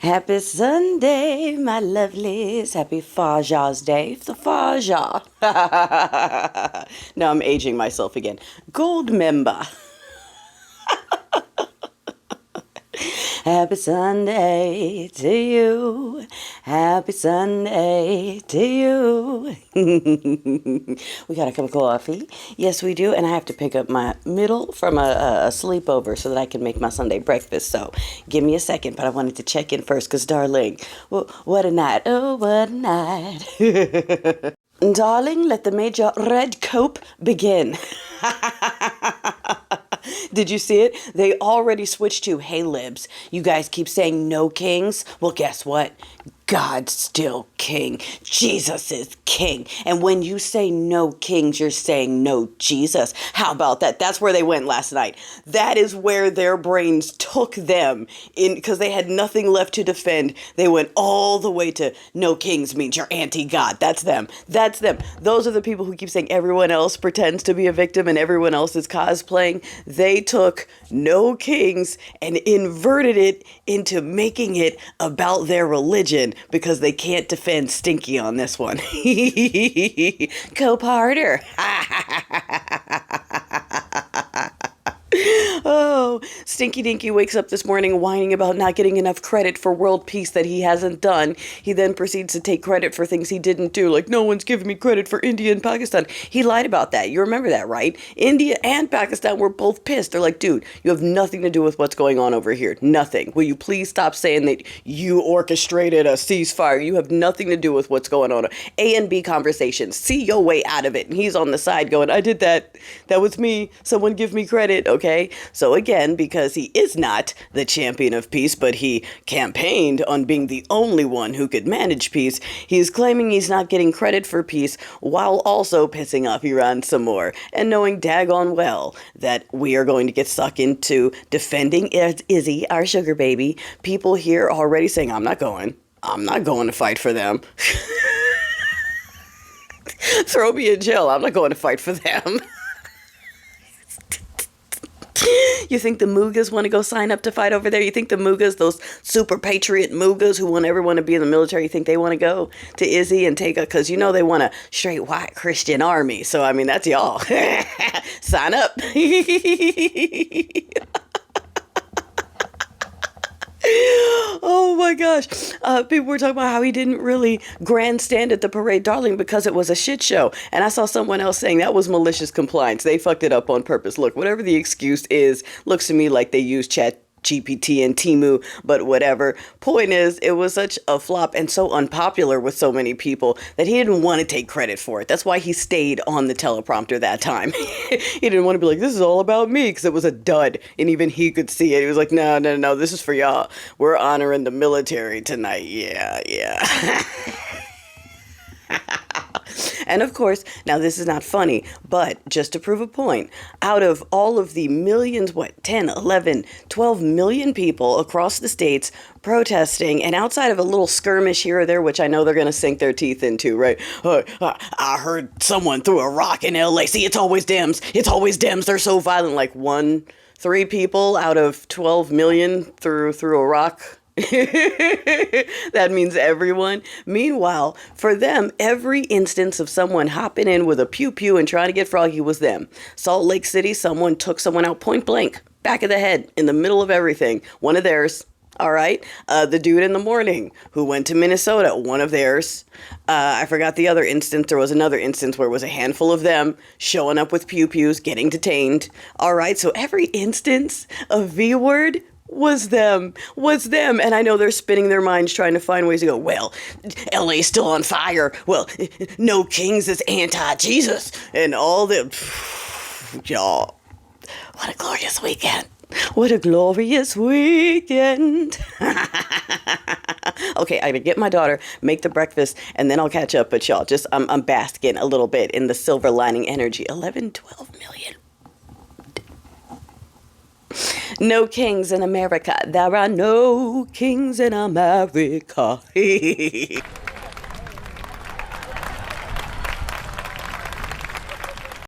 Happy Sunday, my lovelies. Happy Faja's Day. The Faja. Now I'm aging myself again. Gold member. Happy Sunday to you. Happy Sunday to you. We got a cup of coffee. Yes, we do. And I have to pick up my middle from a sleepover so that I can make my Sunday breakfast. So give me a second. But I wanted to check in first because, darling, what a night. Oh, what a night. Darling, let the Major Red Cope begin. Did you see it? They already switched to, hey, libs, you guys keep saying no kings. Well, guess what? God's still king. Jesus is king. And when you say no kings, you're saying no Jesus. How about that? That's where they went last night. That is where their brains took them in, because they had nothing left to defend. They went all the way to no kings means you're anti-God. That's them. That's them. Those are the people who keep saying everyone else pretends to be a victim and everyone else is cosplaying. They took no kings and inverted it into making it about their religion, because they can't defend Stinky on this one. Cope harder. Oh, Stinky Dinky wakes up this morning whining about not getting enough credit for world peace that he hasn't done. He then proceeds to take credit for things he didn't do, like no one's giving me credit for India and Pakistan. He lied about that. You remember that, right? India and Pakistan were both pissed. They're like, dude, you have nothing to do with what's going on over here. Nothing. Will you please stop saying that you orchestrated a ceasefire? You have nothing to do with what's going on. A and B conversations. See your way out of it. And he's on the side going, I did that. That was me. Someone give me credit, okay? So again, because he is not the champion of peace, but he campaigned on being the only one who could manage peace, he's claiming he's not getting credit for peace while also pissing off Iran some more, and knowing daggone well that we are going to get stuck into defending Izzy, our sugar baby. People here already saying, I'm not going to fight for them. Throw me in jail. I'm not going to fight for them. You think the Mughas want to go sign up to fight over there? You think the Mughas, those super patriot Mughas who want everyone to be in the military, you think they want to go to Izzy and take a, because you know they want a straight white Christian army. So, I mean, that's y'all. Sign up. Oh my gosh. People were talking about how he didn't really grandstand at the parade, darling, because it was a shit show. And I saw someone else saying that was malicious compliance. They fucked it up on purpose. Look, whatever the excuse is, looks to me like they used GPT and Timu, but whatever. Point is, it was such a flop and so unpopular with so many people that he didn't want to take credit for it. That's why he stayed on the teleprompter that time. He didn't want to be like, this is all about me, because it was a dud, and even he could see it. He was like, no, this is for y'all. We're honoring the military tonight. Yeah. And of course, now this is not funny, but just to prove a point, out of all of the millions, 10, 11, 12 million people across the states protesting, and outside of a little skirmish here or there, which I know they're going to sink their teeth into, right? I heard someone threw a rock in LA. See, it's always Dems. It's always Dems. They're so violent. Like 3 people out of 12 million threw a rock. That means everyone. Meanwhile, for them, every instance of someone hopping in with a pew-pew and trying to get froggy was them. Salt Lake City, someone took someone out point blank, back of the head, in the middle of everything. One of theirs. All right. The dude in the morning who went to Minnesota, one of theirs. I forgot the other instance. There was another instance where it was a handful of them showing up with pew-pews, getting detained. All right. So every instance of V-word was them. And I know they're spinning their minds trying to find ways to go, well, LA's still on fire. Well, no kings is anti-Jesus. And all the... Y'all, what a glorious weekend. What a glorious weekend. Okay, I gotta get my daughter, make the breakfast, and then I'll catch up. But y'all, just I'm basking a little bit in the silver lining energy. 11, 12 million. No kings in America. There are no kings in America.